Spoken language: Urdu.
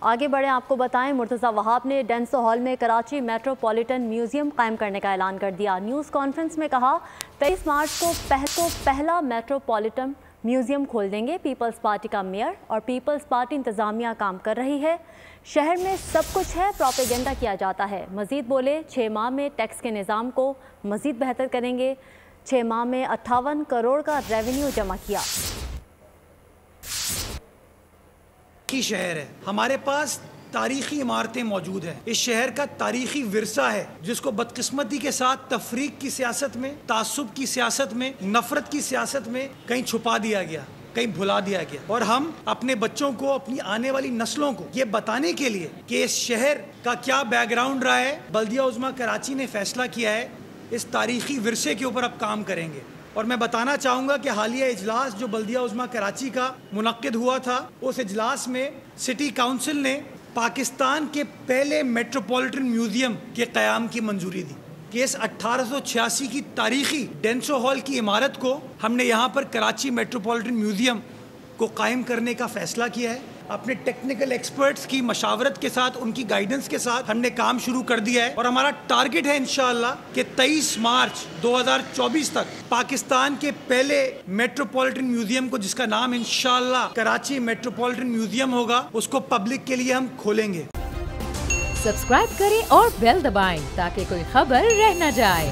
آگے بڑھیں، آپ کو بتائیں مرتضی وہاب نے ڈینسو ہال میں کراچی میٹروپولیٹن میوزیم قائم کرنے کا اعلان کر دیا۔ نیوز کانفرنس میں کہا 23 مارچ کو پہلا میٹروپولیٹن میوزیم کھول دیں گے۔ پیپلز پارٹی کا میئر اور پیپلز پارٹی انتظامیہ کام کر رہی ہے۔ شہر میں سب کچھ ہے، پروپیگنڈا کیا جاتا ہے۔ مزید بولے 6 ماہ میں ٹیکس کے نظام کو مزید بہتر کریں گے۔ 6 ماہ میں 58 کروڑ کا ریونیو جمع کیا۔ کی شہر ہے، ہمارے پاس تاریخی عمارتیں موجود ہیں۔ اس شہر کا تاریخی ورثہ ہے جس کو بدقسمتی کے ساتھ تفریق کی سیاست میں، تعصب کی سیاست میں، نفرت کی سیاست میں کہیں چھپا دیا گیا، کہیں بھلا دیا گیا۔ اور ہم اپنے بچوں کو، اپنی آنے والی نسلوں کو یہ بتانے کے لیے کہ اس شہر کا کیا بیک گراؤنڈ رہا ہے، بلدیہ عظمیٰ کراچی نے فیصلہ کیا ہے اس تاریخی ورثے کے اوپر اب کام کریں گے۔ اور میں بتانا چاہوں گا کہ حالیہ اجلاس جو بلدیہ عظمیٰ کراچی کا منعقد ہوا تھا، اس اجلاس میں سٹی کاؤنسل نے پاکستان کے پہلے میٹروپولیٹن میوزیم کے قیام کی منظوری دی کہ اس 1886 کی تاریخی ڈینسو ہال کی عمارت کو ہم نے یہاں پر کراچی میٹروپولیٹن میوزیم کو قائم کرنے کا فیصلہ کیا ہے۔ اپنے ٹیکنیکل ایکسپرٹس کی مشاورت کے ساتھ، ان کی گائیڈنس کے ساتھ ہم نے کام شروع کر دیا ہے، اور ہمارا ٹارگٹ ہے انشاءاللہ کہ 23 مارچ 2024 تک پاکستان کے پہلے میٹروپولیٹن میوزیم کو، جس کا نام انشاءاللہ کراچی میٹروپولیٹن میوزیم ہوگا، اس کو پبلک کے لیے ہم کھولیں گے۔ سبسکرائب کریں اور بیل دبائیں تاکہ کوئی خبر رہ نہ جائے۔